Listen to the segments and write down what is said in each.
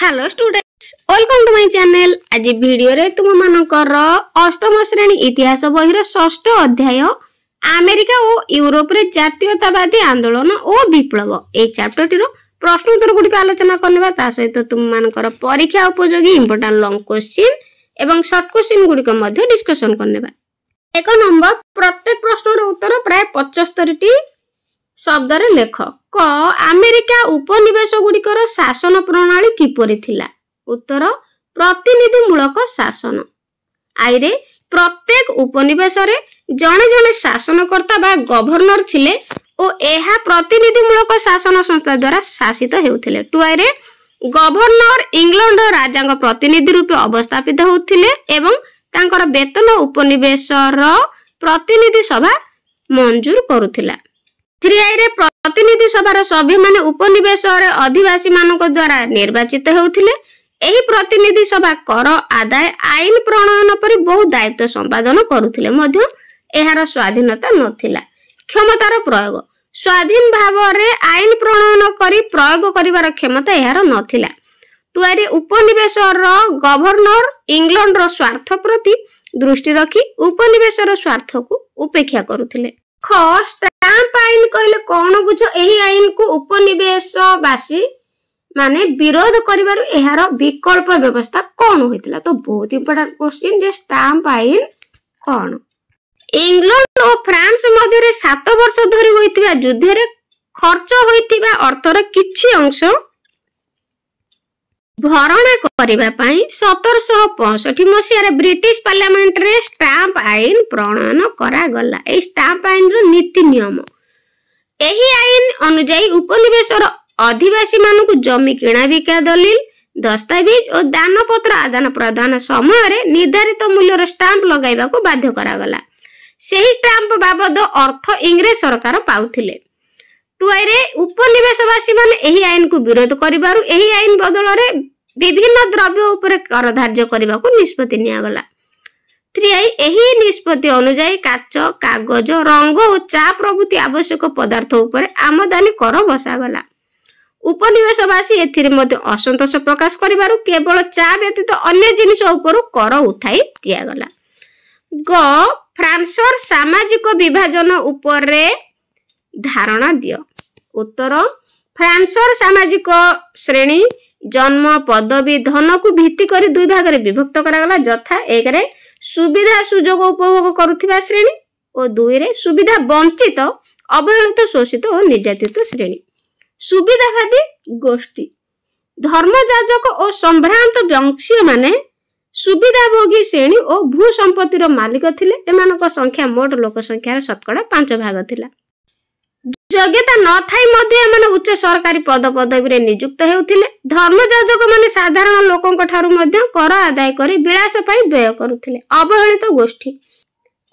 Hello students, welcome to my channel. आज video रे तुम मानकर अष्टम श्रेणी इतिहास बहिर षष्ठ अध्याय अमेरिका और यूरोप रे जातीयतावादी आंदोलन और विप्लव ए चैप्टर टिरो प्रश्न उत्तर गुडी आलोचना करनेबा। ता सहित तुम मानकर परीक्षा उपयोगी इंपोर्टेंट लॉन्ग क्वेश्चन एवं शॉर्ट क्वेश्चन गुडी को मध्य डिस्कशन करनेबा। एक नंबर, प्रत्येक प्रश्न रो उत्तर प्राय 75 टी शब्द रे लेख। क अमेरिका उपनिवेश गुडिकर शासन प्रणाली किपरि थिला? उत्तर प्रतिनिधिमूलक शासन। आई रे प्रत्येक उपनिवेश रे जणे जणे शासनकर्ता बा गवर्नर थिले ओ एहा प्रतिनिधिमूलक शासन संस्था द्वारा शासित हेउथिले। टू आई रे गवर्नर इंग्लैंड राजांग प्रतिनिधि रूपे अवस्थापित होउथिले एवं तांकर वेतन उपनिवेश रो प्रतिनिधि सभा मंजूर करूथिला। 3 रे प्रतिनिधि सभार सभ्य माने उपनिवेश रे अधिवासी मानक द्वारा निर्वाचित हेउथिले। एही प्रतिनिधि सभा कर आदाय आईन प्रणयन पर बहु दायित्व संपादन करूथिले मध्य एहार स्वाधीनता नथिला। क्षमतार प्रयोग, स्वाधीन भाव रे आईन प्रणयन करी प्रयोग करिवार क्षमता एहार नथिला। टुआरे उपनिवेश रो गवर्नर इंग्लैंड रो स्वार्थ प्रति दृष्टि रखी उपनिवेश रो स्वार्थ को उपेक्षा करूथिले। ख स्टाम्प आईन कहले कोन बुझ? एही आईन को उपनिवेशवासी माने विरोध करिवारु एहार विकल्प व्यवस्था कोन होइतिला? तो बहुत इंपोर्टेंट क्वेश्चन जे स्टाम्प आईन कोन? इंग्लैंड और फ्रांस मध्य रे 7 वर्ष धरि होइतिबा युद्ध रे खर्च होइतिबा अर्थर किछि अंश भरणा करिबा पई 1765 मसिया रे ब्रिटिश पार्लियामेंट रे स्टाम्प आईन प्रणयन करा गला। ए स्टाम्प आईन रो नीति नियम, एही आईन अनुसार उपनिवेश रो अधिवासी मानकु जमी किणा बिका दलिल दस्तावेज और दानपत्र आदान प्रदान समय रे निर्धारित मूल्य रो स्टाम्प लगाइबा को बाध्य करा गला। सेही स्टाम्प बाबद अर्थ इंग्रेज सरकार पाउथिले। टुआई रे उपनिवेशवासी माने एही आईन को विरोध करिबारु एही आईन बदल रे विभिन्न द्रव्य उपरे कर धार्य करबा को निष्पत्ति निया गला। 3 एही निष्पत्ति अनुसार काच, कागज, रंग और चा प्रभृति आवश्यक पदार्थ उपरे आमदानी कर बसा गला। उपनिवेशवासी एथिरे मध्ये असंतोष प्रकाश करिबारु केवल चा व्यतीत अन्य जिनिस उपरु कर उठाई दिया गला। ग फ्रांसर सामाजिक विभाजन उपरे धारणा दियो। उत्तर फ्रांसर सामाजिक श्रेणी, जन्म, पदवी, धन को भित्ति करी 2 भाग रे विभक्त करा गला। यथा 1 रे सुविधा सुजोग उपभोग करुथिबा श्रेणी और 2 रे सुविधा वंचित, अवहेलित, शोषित और निर्यातित श्रेणी। सुविधावादी गोष्ठी, धर्मयाजक और संभ्रांत वंशीय माने सुविधाभोगी श्रेणी और भू संपत्तिर मालिक थिले। एमानक संख्या मोट लोक संख्यार 5% भाग थिला। योग्यता न थाई मध्ये एमाने उच्च सरकारी पद पदवी रे नियुक्त हेउथिले। धर्मयाजक माने साधारण लोकंक ठारू मध्ये कर आदाय करी विलास पई व्यय करूथिले। अवहेलित गोष्ठी,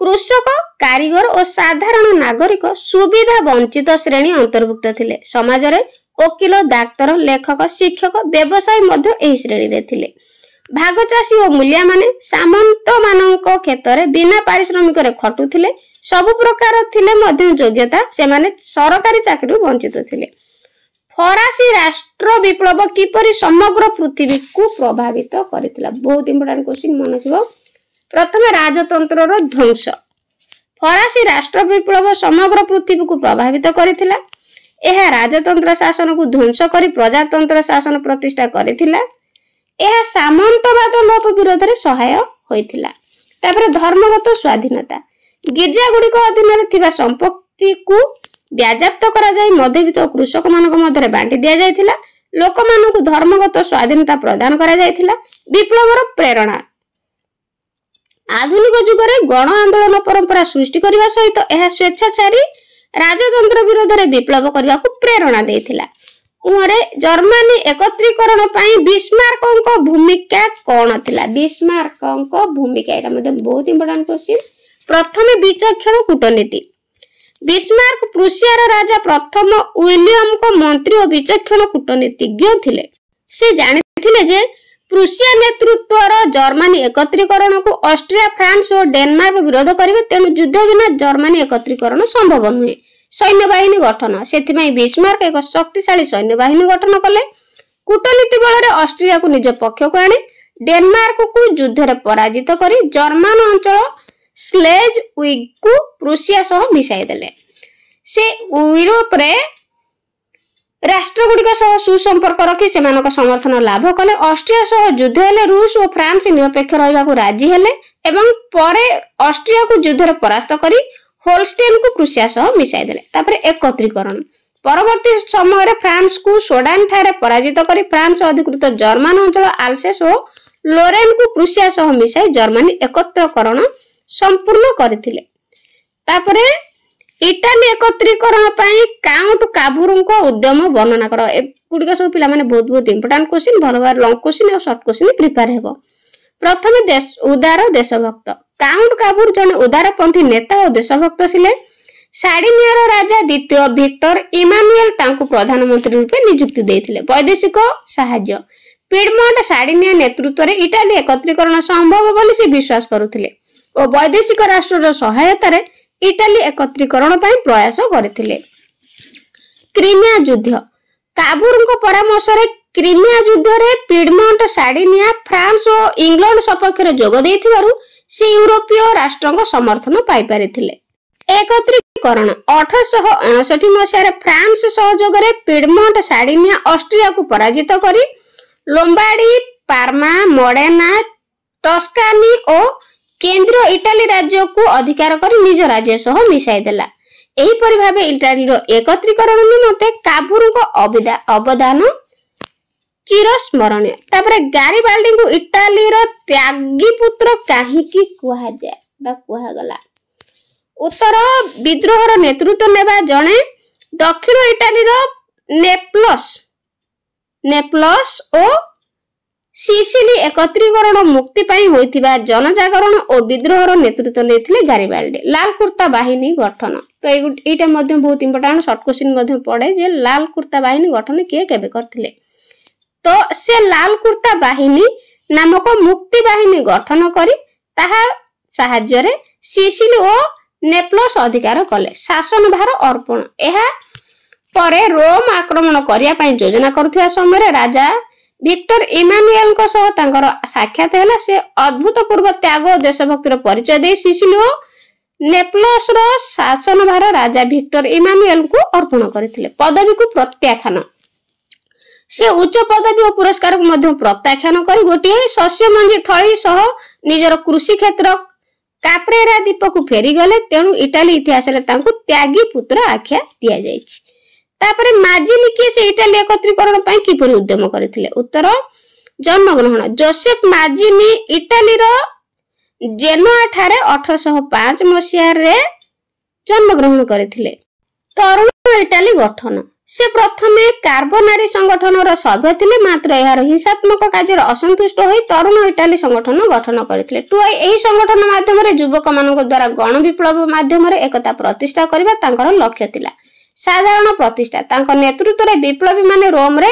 कृषक, कारीगर और साधारण नागरिक सुविधा वंचित श्रेणी अंतर्भुक्त थिले। समाज रे वकील, डाक्टर, लेखक, शिक्षक, व्यवसायी मध्ये एही श्रेणी रे थिले। भागचाषी और मूल्या माने सामंत मानक क्षेत्र रे बिना पारिश्रमिक रे खटुथिले। सब प्रकार थिले मध्ये योग्यता से माने सरकारी चाकरी वंचित थिले। फरासी राष्ट्र विप्लव किपरि समग्र पृथ्वी को प्रभावित करितला? बहुत इंपोर्टेंट क्वेश्चन मन रखिबो। प्रथम राजतंत्र रो ध्वंस। फरासी राष्ट्र विप्लव समग्र पृथ्वी को प्रभावित करितला। एहा राजतंत्र शासन को ध्वंस करी प्रजातंत्र शासन प्रतिष्ठा करितला। एहा सामंतवाद लोप विरोध रे सहाय होइतिला। तापर धर्मगत स्वाधीनता, गिरजा गुडी को अधीन रे थिबा संपत्ति को व्याजाप्त करा जाय मध्यवित्त और कृषक मानक मध्य रे बांटी दिया जायतिला। लोक मानक धर्मगत स्वाधीनता प्रदान करा जायतिला। विप्लवर प्रेरणा, आधुनिक युग रे गण आंदोलन परंपरा सृष्टि करबा सहित एहा स्वेच्छाचारी राजतंत्र विरोध रे विप्लव करबा को प्रेरणा देथिला। उरे जर्मनी एकत्रीकरण पई बिस्मार्कଙ୍କ भूमिका कोन थिला? बिस्मार्कଙ୍କ भूमिका एटा मध्ये बहुत इंपोर्टेंट क्वेश्चन। प्रथम विचक्षण कूटनीति, बिस्मार्क प्रुसियार राजा प्रथम विलियम को मंत्री और विचक्षण कूटनीतिज्ञ थिले। से जानिथिले जे प्रुसिया नेतृत्वर जर्मनी एकत्रीकरण को ऑस्ट्रिया, फ्रांस और डेनमार्क विरोध करिवे। तेनु युद्ध बिना जर्मनी एकत्रीकरण संभव नुहे। सैन्य बाहिनी गठन, सेथिमाई बिस्मार्क एक शक्तिशाली सैन्य बाहिनी गठन कले। कूटनीति बल ऑस्ट्रिया को निज पक्ष को आने डेनमार्क को युद्ध रे पराजित करी जर्मन अंचल स्लेज उइग को प्रुसिया सह मिसाई देले। से यूरोप रे राष्ट्र गुड़िक सुसंपर्क रखी सेमानक समर्थन लाभ कले। ऑस्ट्रिया सह युद्ध हेले रूस और फ्रांस निरपेक्ष रहिबाकु राजी हेले एवं परे ऑस्ट्रिया को युद्ध रे परास्त करी होलस्टेन को प्रुसिया सह मिसाई देले। तापर एकत्रीकरण परवर्ती समय रे फ्रांस को सोडान ठारे पराजित करी फ्रांस अधिकृत जर्मन अंचल आल्सेस और लोरेन को प्रुसिया सह मिसाई जर्मनी एकत्रीकरण संपूर्ण करथिले। तापर इटाली एकत्रीकरण पाई काउंट काबुरुंको उद्यम वर्णना कर। एगुड़िक सब पिला माने बहुत इंपोर्टेंट क्वेश्चन भल भार लॉन्ग क्वेश्चन और शॉर्ट क्वेश्चन प्रिपेयर हेबो। प्रथमे देश उदार देशभक्त काउंट काबुर जने उदारपंथी नेता और देशभक्त थिले। सार्डिनियार राजा द्वितीय विक्टर इमानुएल तांकु प्रधानमंत्री रूपे नियुक्ति देथिले। वैदेशिक सहाय्य पिडमोंट सार्डिनिया नेतृत्व रे इटाली एकत्रीकरण संभव बोली से विश्वास करुथिले और वैदेशिक राष्ट्र सहायता रे इटाली एकत्रीकरण पाई प्रयास करथिले। क्रीमिया युद्ध काबुरଙ୍କ परामर्श रे क्रीमिया युद्ध रे पिडमोंट सार्डिनिया फ्रांस और इंग्लैंड सपक्ष रे जोग देथिबारु से यूरोपीय राष्ट्रଙ୍କ समर्थन पाई परिथिले। एकत्रीकरण 1859 मसिया रे फ्रांस सहयोग रे पिडमोंट सार्डिनिया ऑस्ट्रिया को पराजित करी लोम्बार्डी पार्मा मोडेना टस्कानी और केंद्रीय इटाली राज्य को अधिकार कर निज राज्य सह मिसाई देला। एही परि भाबे इटाली रो एकत्रीकरण निमंते काबुर को अवदान चिरस्मरणीय। तापर गारिबाल्डी को इटाली रो त्यागी पुत्र काहे की कुहा जाय बा कुहा गला। उत्तर विद्रोहर नेतृत्व नेबा जणे दक्षिण इटाली रो नेप्लस और सिसिली एकत्रीकरण मुक्ति पाई होइतिबा जनजागरण और विद्रोहर नेतृत्व नेथिले गारिबाल्डी। लाल कुर्ता बाहिनी गठन तो एटा मध्ये बहुत इंपोर्टेंट शॉर्ट क्वेश्चन मध्ये पड़े जे लाल कुर्ता बाहिनी गठन किए केबे करथिले। तो से लाल कुर्ता बाहिनी नामक मुक्ति बाहिनी गठन करी ताहा साहाय्य रे सिसिली और नेप्लस अधिकार कले। शासन भार अर्पण एहा परे रोम आक्रमण करिया पाई योजना करथिया समय रे राजा विक्टर इमानुएल को सह तांकर साक्षात हैला। से अद्भुतपूर्व त्याग और देशभक्तिर परिचय दे सिसिली और नेप्लस रो शासन भार राजा विक्टर इमानुएल को अर्पण करथिले। पदवी को प्रत्याख्यान से उच्च पदवी और पुरस्कार को मध्य प्रत्याख्यान करी गोटिए शस्य मंजी थळी सह निजर कृषि क्षेत्र काप्रेरा द्वीप को फेरी गले। तेणु इटाली इतिहास रे तांको त्यागी पुत्र आख्या दिया जायछि। तापरे माजिनी के से इटाली एकत्रीकरण पाई किपरि उद्यम करथिले। उत्तर जन्म ग्रहण जोसेफ माजिनी इटाली रो जेनोआ ठारे 1805 मसिया रे जन्म ग्रहण करथिले। तरुण इटाली गठन से प्रथमे कार्बोनारी संगठन रो सभ्य थिले मात्र यार हिंसात्मक कार्य असंतुष्ट होई तरुण इटाली संगठन गठन करथिले। एही संगठन माध्यम रे युवक मानक द्वारा गण विप्लव माध्यम रे एकता प्रतिष्ठा करबा तांकर लक्ष्य थिला। साधारण प्रतिष्ठा तांको नेतृत्व रे विप्लवी माने रोम रे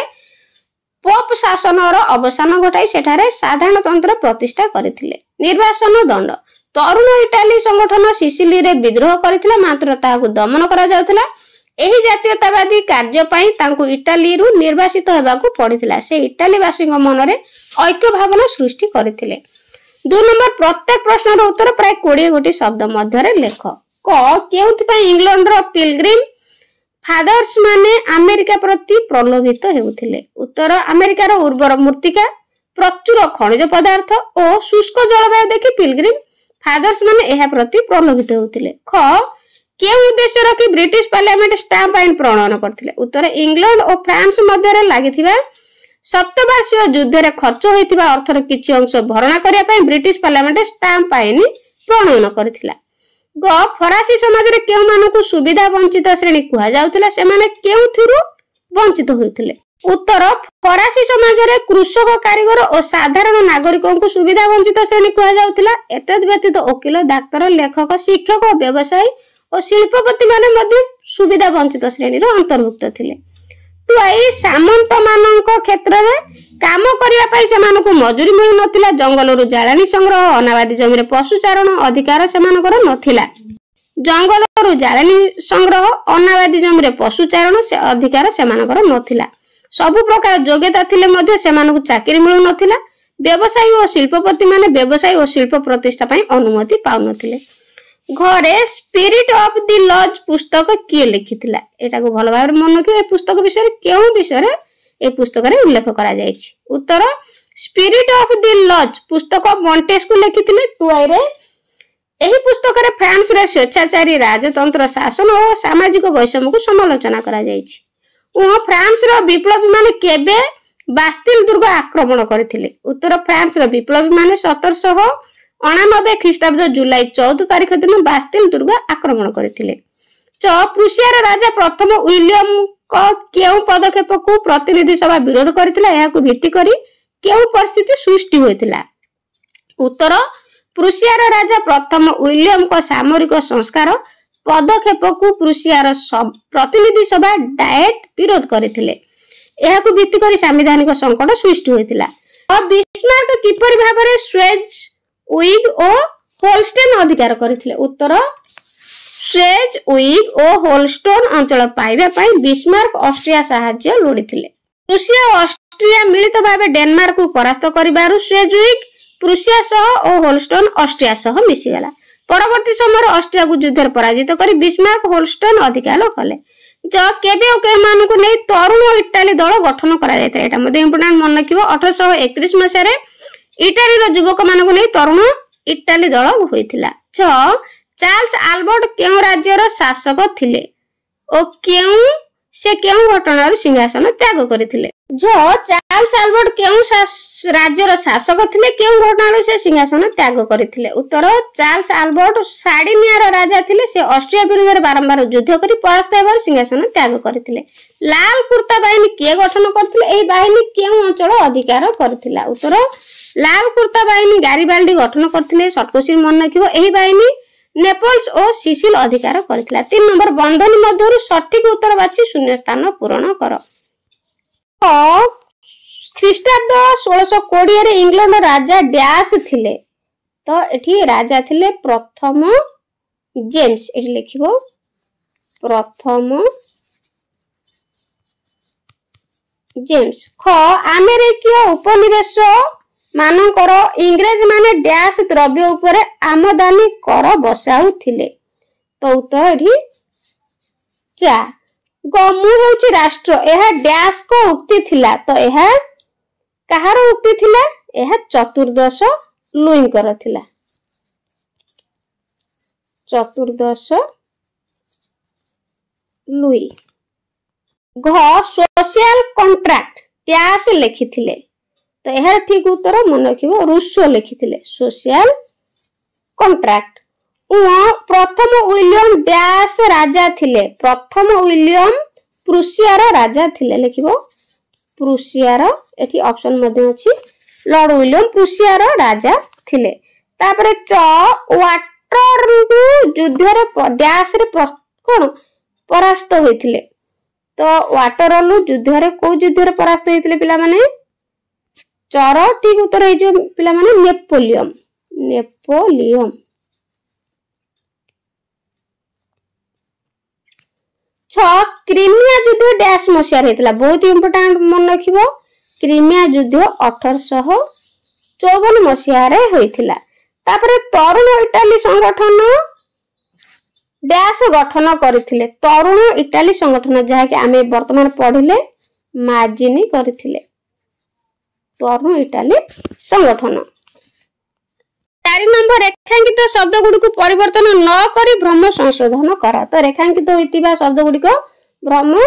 पोप शासन रो अवसान घटाई सेठारे साधारण तंत्र प्रतिष्ठा करथिले। निर्वासन दंड तरुण इटाली संगठन सिसिली रे विद्रोह करथिला मात्र ताहाकु दमन करा जाउथिला। एही जातीयतावादी कार्य पाई तांको इटाली रु निर्वासित हेबाकु पड़िथिला। से इटाली वासी मन रे ऐक्य भावना सृष्टि करथिले। 2 नंबर प्रत्येक प्रश्न रो उत्तर प्राय 20 गोटी शब्द मध्य रे लेख। क केउथि पाई इंग्लैंड रो पिलग्रिम फादर्स माने अमेरिका प्रति प्रलोभित हेउथिले। उत्तर अमेरिकार उर्वर मृत्तिका प्रचुर खनिज पदार्थ और शुष्क जलवायु देखि पिलग्रिम फादर्स माने एहा प्रति प्रलोभित हेउथिले। ख केउ उद्देश्य रखि ब्रिटिश पार्लियामेंट स्टाम्प आईन प्रणयन करथिले। उत्तर इंग्लैंड और फ्रांस मध्य रे लागिथिबा सप्तवार्षिक युद्ध रे खर्च होइतिबा अर्थर किछि अंश भरणा करिया पई ब्रिटिश पार्लियामेंट स्टाम्प आईन प्रणयन करथिला। ग फरासी समाज रे केउ मानकु सुविधा वंचित श्रेणी कुहा जाउथिला से माने केउथिरु वंचित होइथिले। उत्तर फरासी समाज रे कृषक कारीगर और साधारण नागरिकों को सुविधा वंचित श्रेणी कुहा जाउथिला। एतद व्यतीत वकील डाक्टर लेखक शिक्षक व्यवसायी और शिल्पपति माने मध्य सुविधा वंचित श्रेणी रो अंतर्भुक्त थिले। टुआई सामंत मानक क्षेत्र रे काम करिया पई सेमानकु मजूरी मिलु नथिला। जंगल रु जाळानी संग्रह अनाबादी जमी रे पशुचारण अधिकार सेमानकर नथिला। जंगल रु जाळानी संग्रह अनाबादी जमी रे पशुचारण से अधिकार सेमानकर नथिला। सबु प्रकार योग्यता थिले मध्य सेमानकु चाकरी मिलु नथिला। व्यवसायी और शिल्पपति माने व्यवसाय और शिल्प प्रतिष्ठा पई अनुमति पाउ नथिले। घरे स्पिरिट ऑफ द लॉज पुस्तक किए लिखिथिला एटा को भलो भाबरे मन रखियो। ए पुस्तक विषय केउ विषय ए पुस्तक रे उल्लेख करा जायछि। उत्तर स्पिरिट ऑफ द लॉज पुस्तक मॉन्टेस्क्यू लिखिथिले टुआई रे। एही पुस्तक रे फ्रांस रे स्वेच्छाचारी राजतंत्र शासन और सामाजिक वैषम्य को समालोचना करा जायछि। ओ फ्रांस रो विप्लवी माने केबे बास्तिल दुर्ग आक्रमण करथिले। उत्तर फ्रांस रो विप्लवी माने 1789 ख्रीष्टाब्द जुलाई 14 तारिख दिन बास्तिल दुर्ग आक्रमण करथिले। प्रुसिया रो राजा प्रथम विलियम को केउ पदक्षेप को प्रतिनिधि सभा विरोध करथिला। एहा को भित्ति करी केउ परिस्थिति सृष्टि होइतिला। उत्तर प्रुसिया रो राजा प्रथम विलियम को सामरिक संस्कार पदक्षेप को प्रुसिया रो प्रतिनिधि सभा डायट विरोध करथिले। एहा को भित्ति करी संवैधानिक संकट सृष्टि होइतिला। बिस्मार्क किपरि भाबरे स्वेज उइग ओ होलस्टेन अधिकार करथिले। उत्तर स्वेज उइग ओ होलस्टोन अंचल पाइबा पई बिस्मार्क ऑस्ट्रिया सहाय्य लोडिथिले। प्रुसिया और ऑस्ट्रिया मिलित भाबे डेनमार्क को परास्त करिबारु स्वेज उइग प्रुसिया सह और होलस्टोन ऑस्ट्रिया सह मिसी गला। परवर्ती समय ऑस्ट्रिया को युद्ध रे पराजित करी बिस्मार्क होलस्टोन अधिकार कले। जो केबे ओ के मानकु नै तरुण इटाली दल गठन करा जायता। एटा मध्ये इंपोर्टेंट मन रखिबो। 1831 मसिया रे इटाली रो युवक मानकु नै तरुण इटाली दल होइतिला। चार्ल्स आल्बर्ट केउ राज्य रो शासक थिले ओ केउ घटना रो सिंहासन त्याग करथिले। चार्ल्स आल्बर्ट केउ राज्य रो शासक थिले केउ घटना रो से सिंहासन त्याग करथिले। उत्तर चार्ल्स आल्बर्ट सार्डिनिया रो राजा थिले। से ऑस्ट्रिया विरुद्ध रे बारंबार युद्ध करी परास्त हेबार सिंहासन त्याग करथिले। लाल कुर्ता बाहिनी के गठन करथिले। एही बाहिनी केउ अंचल अधिकार करथिला। उत्तर लाल कुर्ता बाहिनी गारिबाल्डी गठन करथिले। शॉर्ट क्वेश्चन मन रखिबो। एही बाहिनी नेपल्स और सिसिल अधिकार करथिला। 3 नंबर बंधन मध्यरु सठिक उत्तर बाछि शून्य स्थान पूरण कर। ख्रीष्टाब्द 1620 रे इंग्लैंड राजा डैश थिले। तो एठी राजा थिले प्रथम जेम्स। एठी लिखिबो प्रथम जेम्स। अमेरिकीय उपनिवेश मानकर इंग्रेज माने डैश द्रव्य उपरे आमदानी कर बसाउ थिले। तो उत्तर एठी चा। गमु होची राष्ट्र एहा डैश को उक्ति थिला। तो एहा कहार उक्ति थिला। एहा चतुर्दश लुईंकर थिला। चतुर्दश लुई। सोशल कॉन्ट्रैक्ट डैश लिखिथिले। तो एहार ठीक उत्तर मन रखिबो रूसो लिखिथिले सोशल कॉन्ट्रैक्ट। प्रथम विलियम डैश राजा थिले। प्रथम विलियम प्रुसिया रो राजा थिले। लिखिबो प्रुसिया रो। एठी ऑप्शन मध्ये अछि लॉर्ड विलियम प्रुसिया रो राजा थिले। तापरे वाटरलू युद्ध रे डैश रे कोन परास्त होइथिले। तो वाटरलू युद्ध रे को युद्ध रे परास्त होइथिले पिला माने चर ठीक उत्तर है जो पिला माने नेपोलियन। नेपोलियन। क्रीमिया युद्ध डैश मसिया हेतला। बहुत इंपोर्टेंट मन रखिबो। क्रीमिया युद्ध 1854 मसिया रे होइथिला। तापरे तरुण इटाली संगठन डैश गठन करथिले। तरुण इटाली संगठन जहा कि आमे वर्तमान पढिले मार्जिनी करथिले। तरुण इटाली संगठन। 4 नंबर रेखांकित शब्द गुडी को परिवर्तन न करी भ्रम संशोधन कर। तो रेखांकित होइतिबा शब्द गुडी को भ्रम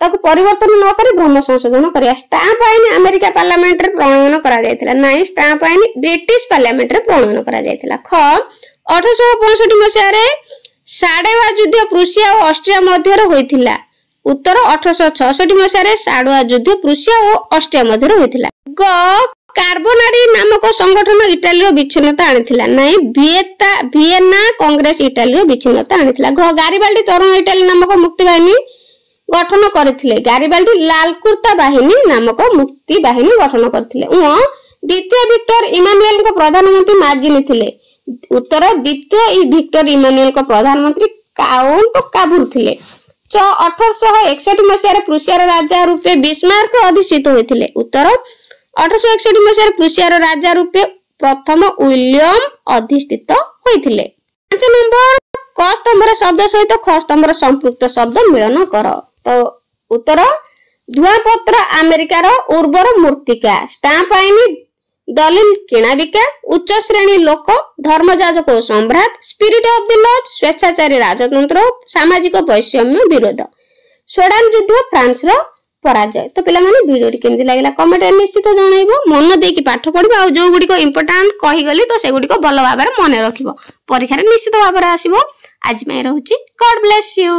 ताको परिवर्तन न करी भ्रम संशोधन करिया। स्टाम्प आईन अमेरिका पार्लियामेंट रे प्रणयन करा जायतिला। नाही स्टाम्प आईन ब्रिटिश पार्लियामेंट रे प्रणयन करा जायतिला। 1865 मसिया रे साडेवा युद्ध प्रुसिया और ऑस्ट्रिया मध्य रे होइतिला। उत्तर 1866 मसिया रे साडेवा युद्ध प्रुसिया और ऑस्ट्रिया मध्य रे होइतिला। कार्बोनारी नामक संगठन इटाली विच्छिन्नता आनिथिला। नाही वियेना कांग्रेस इटाली विच्छिन्नता आनिथिला। गारिबाल्डी तरुण इटाली नामक मुक्ति बाहिनी गठन करथिले। गारिबाल्डी लाल कुर्ता बाहिनी नामक मुक्ति बाहिनी गठन करथिले। द्वितीय विक्टर इमानुएल को प्रधानमंत्री मार्जिनी थिले। उत्तर द्वितीय विक्टर इमानुएल को प्रधानमंत्री काउंट काबूर थिले। 1861 ମସିହାରେ ପ୍ରୁସିଆର ରାଜା ରୂପେ ବିସ୍ମାର୍କ ଅଧିଷ୍ଠିତ ହୋଇଥିଲେ। ଉତ୍ତର 1861 ମସିହାରେ ପ୍ରୁସିଆର ରାଜା ରୂପେ ପ୍ରଥମ ୱିଲିୟମ ଅଧିଷ୍ଠିତ ହୋଇଥିଲେ। 5 ନମ୍ବର କ ସ୍ତମ୍ଭର ଶବ୍ଦ ସହିତ ଖ ସ୍ତମ୍ଭର ସମ୍ପୃକ୍ତ ଶବ୍ଦ ମିଳନ କର। ତ ଉତ୍ତର ଧୂଆଁପତ୍ର ଆମେରିକାର ଉର୍ବର ମୃତ୍ତିକା, ଷ୍ଟାମ୍ପ ଆଇନ ଦଲିଲ କିଣାବିକା, ଉଚ୍ଚ ଶ୍ରେଣୀ ଲୋକ, ଧର୍ମଯାଜକ ଓ ସମ୍ରାଟ, ସ୍ପିରିଟ ଅଫ ଦି ଲଜ, ସ୍ୱେଚ୍ଛାଚାରୀ ରାଜତନ୍ତ୍ର, ସାମାଜିକ ବୈଷମ୍ୟ ବିରୋଧ, ସୋଡାନ ଯୁଦ୍ଧ, ଫ୍ରାନ୍ସର ପରାଜୟ। ତ ପିଲାମାନେ ଭିଡ଼ିଓଟି କେମିତି ଲାଗିଲା କମେଣ୍ଟରେ ନିଶ୍ଚିତ ଜଣାଇବ। ମନ ଦେଇକି ପାଠ ପଢିବ ଆଉ ଯୋଉ ଗୁଡ଼ିକ ଇମ୍ପୋର୍ଟାଣ୍ଟ କହିଗଲି ତ ସେଗୁଡ଼ିକ ଭଲ ଭାବରେ ମନେ ରଖିବ, ପରୀକ୍ଷାରେ ନିଶ୍ଚିତ ଭାବରେ ଆସିବ। ଆଜି ପାଇଁ ରହୁଛି। ଗଡ୍ ବ୍ଲେସ୍ ୟୁ।